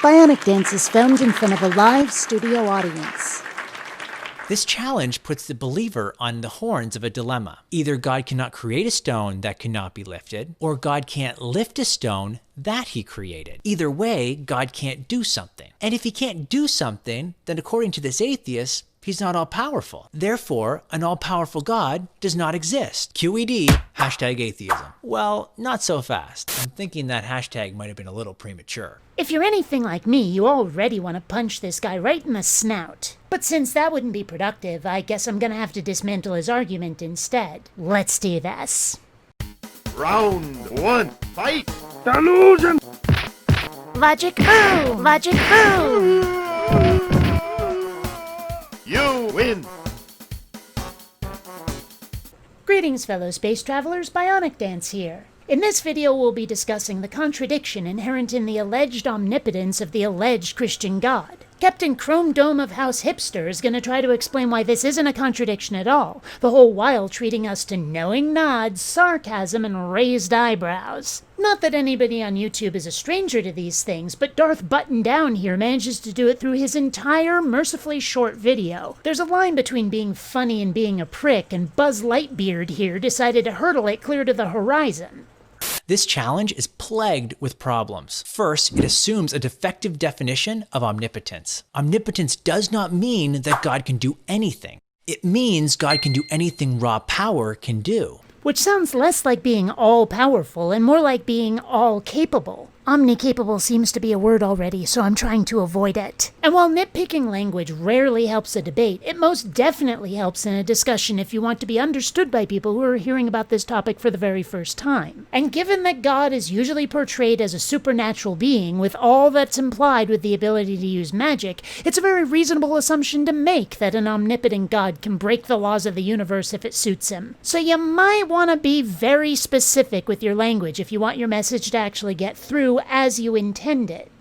BionicDance is filmed in front of a live studio audience. This challenge puts the believer on the horns of a dilemma. Either God cannot create a stone that cannot be lifted, or God can't lift a stone that he created. Either way, God can't do something. And if he can't do something, then according to this atheist, he's not all-powerful. Therefore, an all-powerful God does not exist. QED, #atheism. Well, not so fast. I'm thinking that hashtag might have been a little premature. If you're anything like me, you already want to punch this guy right in the snout. But since that wouldn't be productive, I guess I'm gonna have to dismantle his argument instead. Let's do this. Round one, fight! Delusion! Logic boo! Logic boo! You win! Greetings, fellow space travelers, BionicDance here. In this video, we'll be discussing the contradiction inherent in the alleged omnipotence of the alleged Christian God. Captain Chrome Dome of House Hipster is going to try to explain why this isn't a contradiction at all, the whole while treating us to knowing nods, sarcasm, and raised eyebrows. Not that anybody on YouTube is a stranger to these things, but Darth Button Down here manages to do it through his entire mercifully short video. There's a line between being funny and being a prick, and Buzz Lightbeard here decided to hurtle it clear to the horizon. This challenge is plagued with problems. First, it assumes a defective definition of omnipotence. Omnipotence does not mean that God can do anything. It means God can do anything raw power can do. Which sounds less like being all-powerful and more like being all-capable. Omnicapable seems to be a word already, so I'm trying to avoid it. And while nitpicking language rarely helps a debate, it most definitely helps in a discussion if you want to be understood by people who are hearing about this topic for the very first time. And given that God is usually portrayed as a supernatural being with all that's implied with the ability to use magic, it's a very reasonable assumption to make that an omnipotent God can break the laws of the universe if it suits him. So you might want to be very specific with your language if you want your message to actually get through as you intend it.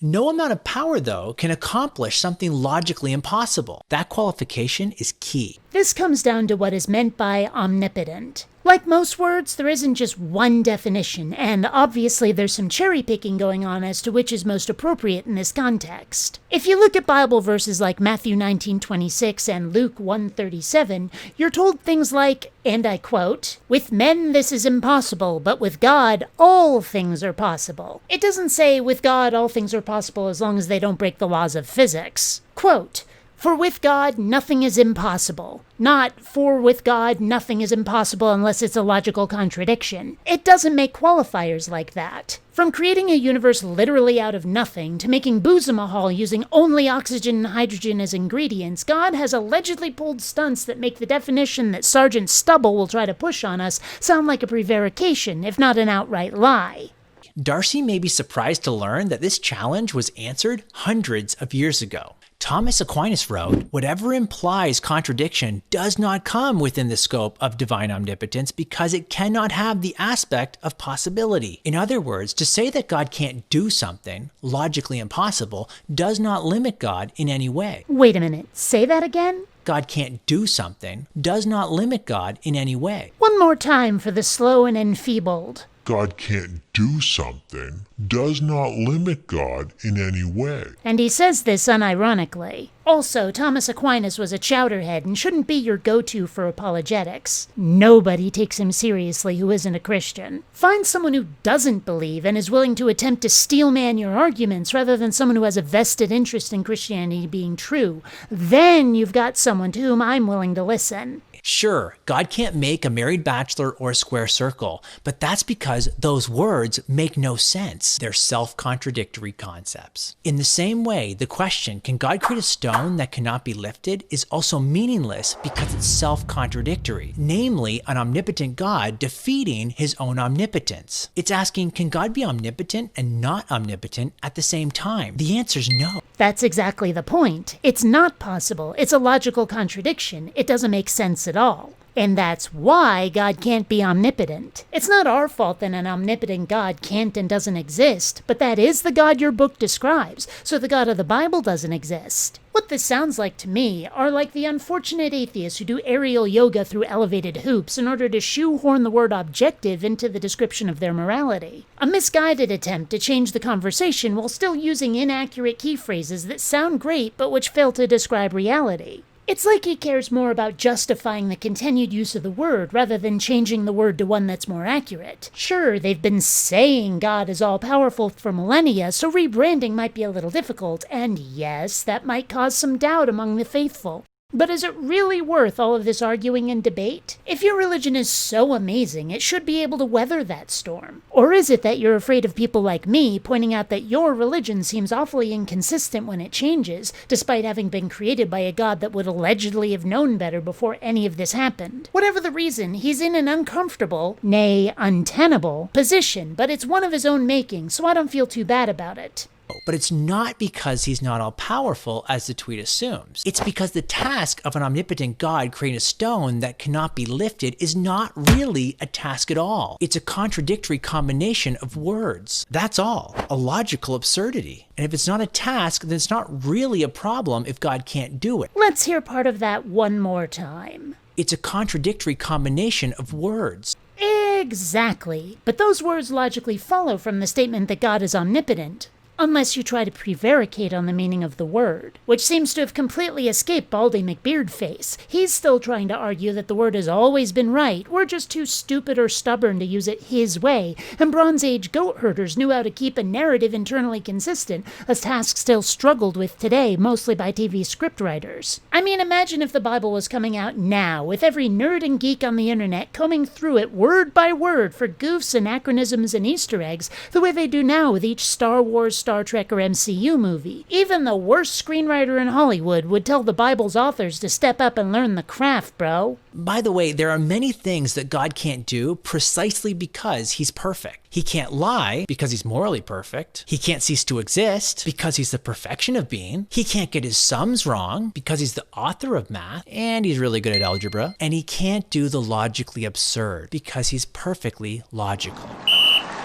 No amount of power, though, can accomplish something logically impossible. That qualification is key. This comes down to what is meant by omnipotent. Like most words, there isn't just one definition, and obviously there's some cherry-picking going on as to which is most appropriate in this context. If you look at Bible verses like Matthew 19:26 and Luke 1:37, you're told things like, and I quote, "With men this is impossible, but with God all things are possible." It doesn't say, with God all things are possible as long as they don't break the laws of physics. Quote, "For with God, nothing is impossible." Not, "For with God, nothing is impossible unless it's a logical contradiction." It doesn't make qualifiers like that. From creating a universe literally out of nothing to making booze mahal using only oxygen and hydrogen as ingredients, God has allegedly pulled stunts that make the definition that Sergeant Stubble will try to push on us sound like a prevarication, if not an outright lie. Darcy may be surprised to learn that this challenge was answered hundreds of years ago. Thomas Aquinas wrote, "Whatever implies contradiction does not come within the scope of divine omnipotence because it cannot have the aspect of possibility." In other words, to say that God can't do something, logically impossible, does not limit God in any way. Wait a minute, say that again? God can't do something does not limit God in any way. One more time for the slow and enfeebled. God can't do something does not limit God in any way. And he says this unironically. Also, Thomas Aquinas was a chowderhead and shouldn't be your go-to for apologetics. Nobody takes him seriously who isn't a Christian. Find someone who doesn't believe and is willing to attempt to steelman your arguments rather than someone who has a vested interest in Christianity being true. Then you've got someone to whom I'm willing to listen. Sure, God can't make a married bachelor or a square circle, but that's because those words make no sense. They're self-contradictory concepts. In the same way, the question, can God create a stone that cannot be lifted, is also meaningless because it's self-contradictory, namely an omnipotent God defeating his own omnipotence. It's asking, can God be omnipotent and not omnipotent at the same time? The answer is no. That's exactly the point. It's not possible. It's a logical contradiction. It doesn't make sense at all. And that's why God can't be omnipotent. It's not our fault that an omnipotent God can't and doesn't exist, but that is the God your book describes, so the God of the Bible doesn't exist. What this sounds like to me are like the unfortunate atheists who do aerial yoga through elevated hoops in order to shoehorn the word objective into the description of their morality. A misguided attempt to change the conversation while still using inaccurate key phrases that sound great but which fail to describe reality. It's like he cares more about justifying the continued use of the word rather than changing the word to one that's more accurate. Sure, they've been saying God is all-powerful for millennia, so rebranding might be a little difficult, and yes, that might cause some doubt among the faithful. But is it really worth all of this arguing and debate? If your religion is so amazing, it should be able to weather that storm. Or is it that you're afraid of people like me pointing out that your religion seems awfully inconsistent when it changes, despite having been created by a God that would allegedly have known better before any of this happened? Whatever the reason, he's in an uncomfortable, nay, untenable, position, but it's one of his own making, so I don't feel too bad about it. But it's not because he's not all-powerful, as the tweet assumes. It's because the task of an omnipotent God creating a stone that cannot be lifted is not really a task at all. It's a contradictory combination of words. That's all. A logical absurdity. And if it's not a task, then it's not really a problem if God can't do it. Let's hear part of that one more time. It's a contradictory combination of words. Exactly. But those words logically follow from the statement that God is omnipotent. Unless you try to prevaricate on the meaning of the word, which seems to have completely escaped Baldy McBeardface. He's still trying to argue that the word has always been right, we're just too stupid or stubborn to use it his way, and Bronze Age goat herders knew how to keep a narrative internally consistent, a task still struggled with today, mostly by TV scriptwriters. I mean, imagine if the Bible was coming out now, with every nerd and geek on the internet combing through it word by word for goofs, anachronisms, and Easter eggs, the way they do now with each Star Wars, Star Trek, or MCU movie. Even the worst screenwriter in Hollywood would tell the Bible's authors to step up and learn the craft, bro. By the way, there are many things that God can't do precisely because he's perfect. He can't lie because he's morally perfect. He can't cease to exist because he's the perfection of being. He can't get his sums wrong because he's the author of math and he's really good at algebra. And he can't do the logically absurd because he's perfectly logical.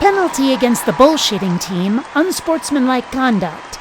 Penalty against the bullshitting team, unsportsmanlike conduct.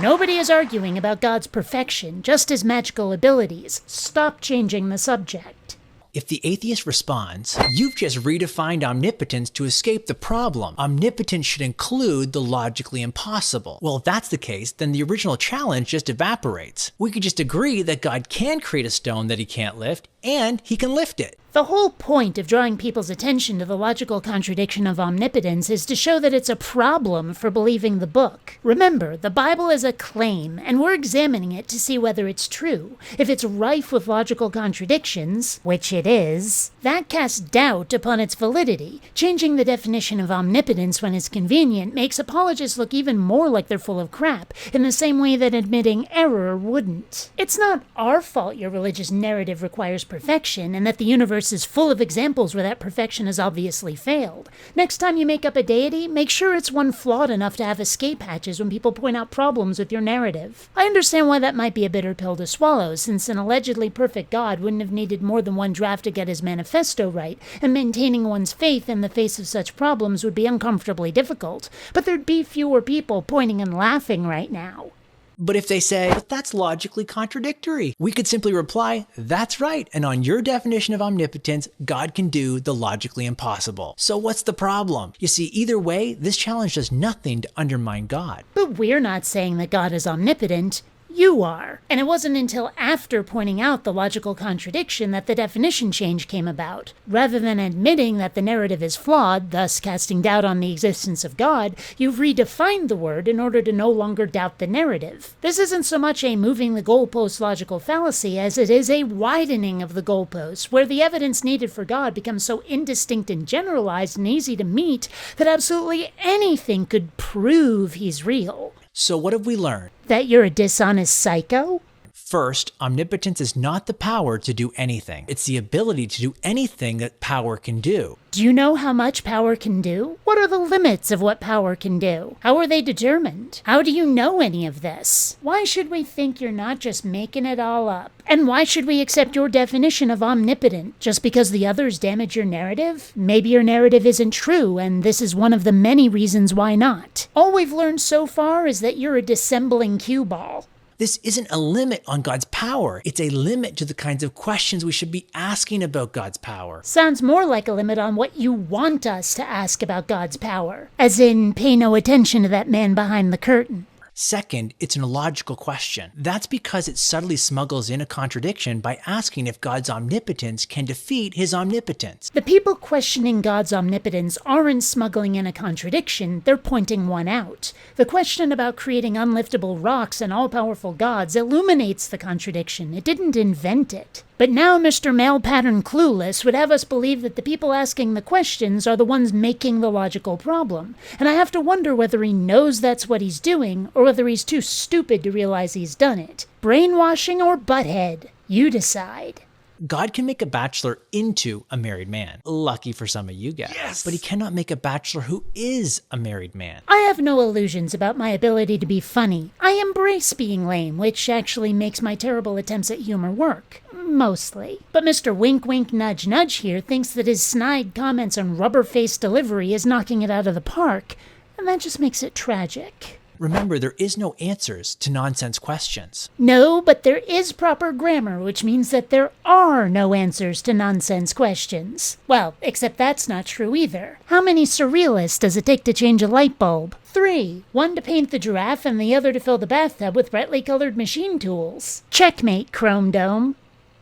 Nobody is arguing about God's perfection, just his magical abilities. Stop changing the subject. If the atheist responds, you've just redefined omnipotence to escape the problem. Omnipotence should include the logically impossible. Well, if that's the case, then the original challenge just evaporates. We could just agree that God can create a stone that he can't lift, and he can lift it. The whole point of drawing people's attention to the logical contradiction of omnipotence is to show that it's a problem for believing the book. Remember, the Bible is a claim, and we're examining it to see whether it's true. If it's rife with logical contradictions, which it is, that casts doubt upon its validity. Changing the definition of omnipotence when it's convenient makes apologists look even more like they're full of crap, in the same way that admitting error wouldn't. It's not our fault your religious narrative requires perfection, and that the universe is full of examples where that perfection has obviously failed. Next time you make up a deity, make sure it's one flawed enough to have escape hatches when people point out problems with your narrative. I understand why that might be a bitter pill to swallow, since an allegedly perfect God wouldn't have needed more than one draft to get his manifesto right, and maintaining one's faith in the face of such problems would be uncomfortably difficult. But there'd be fewer people pointing and laughing right now. But if they say, but that's logically contradictory, we could simply reply, that's right, and on your definition of omnipotence, God can do the logically impossible. So what's the problem? You see, either way, this challenge does nothing to undermine God. But we're not saying that God is omnipotent. You are. And it wasn't until after pointing out the logical contradiction that the definition change came about. Rather than admitting that the narrative is flawed, thus casting doubt on the existence of God, you've redefined the word in order to no longer doubt the narrative. This isn't so much a moving the goalpost logical fallacy as it is a widening of the goalposts, where the evidence needed for God becomes so indistinct and generalized and easy to meet that absolutely anything could prove he's real. So what have we learned? That you're a dishonest psycho? First, omnipotence is not the power to do anything. It's the ability to do anything that power can do. Do you know how much power can do? What are the limits of what power can do? How are they determined? How do you know any of this? Why should we think you're not just making it all up? And why should we accept your definition of omnipotent just because the others damage your narrative? Maybe your narrative isn't true, and this is one of the many reasons why not. All we've learned so far is that you're a dissembling cue ball. This isn't a limit on God's power. It's a limit to the kinds of questions we should be asking about God's power. Sounds more like a limit on what you want us to ask about God's power. As in, pay no attention to that man behind the curtain. Second, it's an illogical question. That's because it subtly smuggles in a contradiction by asking if God's omnipotence can defeat his omnipotence. The people questioning God's omnipotence aren't smuggling in a contradiction, they're pointing one out. The question about creating unliftable rocks and all-powerful gods illuminates the contradiction. It didn't invent it. But now Mr. Male Pattern Clueless would have us believe that the people asking the questions are the ones making the logical problem. And I have to wonder whether he knows that's what he's doing, or whether he's too stupid to realize he's done it. Brainwashing or butthead? You decide. God can make a bachelor into a married man. Lucky for some of you guys. Yes! But he cannot make a bachelor who is a married man. I have no illusions about my ability to be funny. I embrace being lame, which actually makes my terrible attempts at humor work. Mostly. But Mr. Wink Wink Nudge Nudge here thinks that his snide comments on rubber-faced delivery is knocking it out of the park, and that just makes it tragic. Remember, there is no answers to nonsense questions. No, but there is proper grammar, which means that there are no answers to nonsense questions. Well, except that's not true either. How many surrealists does it take to change a light bulb? 3. One to paint the giraffe and the other to fill the bathtub with brightly colored machine tools. Checkmate, Chrome Dome.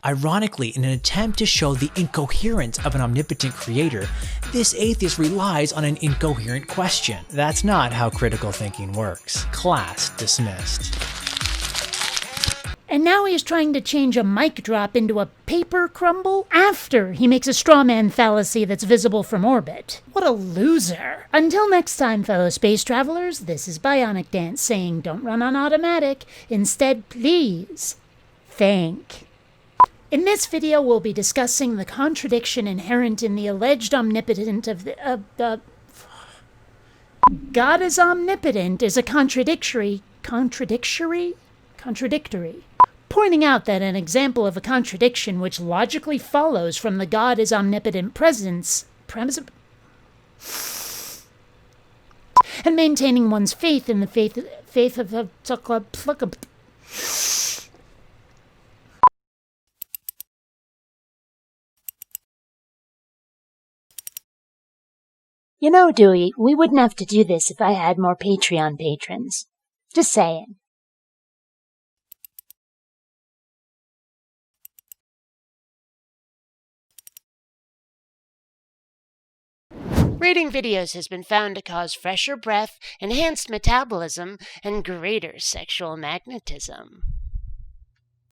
Ironically, in an attempt to show the incoherence of an omnipotent creator, this atheist relies on an incoherent question. That's not how critical thinking works. Class dismissed. And now he's trying to change a mic drop into a paper crumble after he makes a straw man fallacy that's visible from orbit. What a loser. Until next time, fellow space travelers, this is BionicDance saying don't run on automatic. Instead, please think. In this video, we'll be discussing the contradiction inherent in the alleged omnipotent of the God is omnipotent is a contradictory, pointing out that an example of a contradiction which logically follows from the God is omnipotent presence, and maintaining one's faith in the faith of the You know, Dewey, we wouldn't have to do this if I had more Patreon patrons. Just saying. Reading videos has been found to cause fresher breath, enhanced metabolism, and greater sexual magnetism.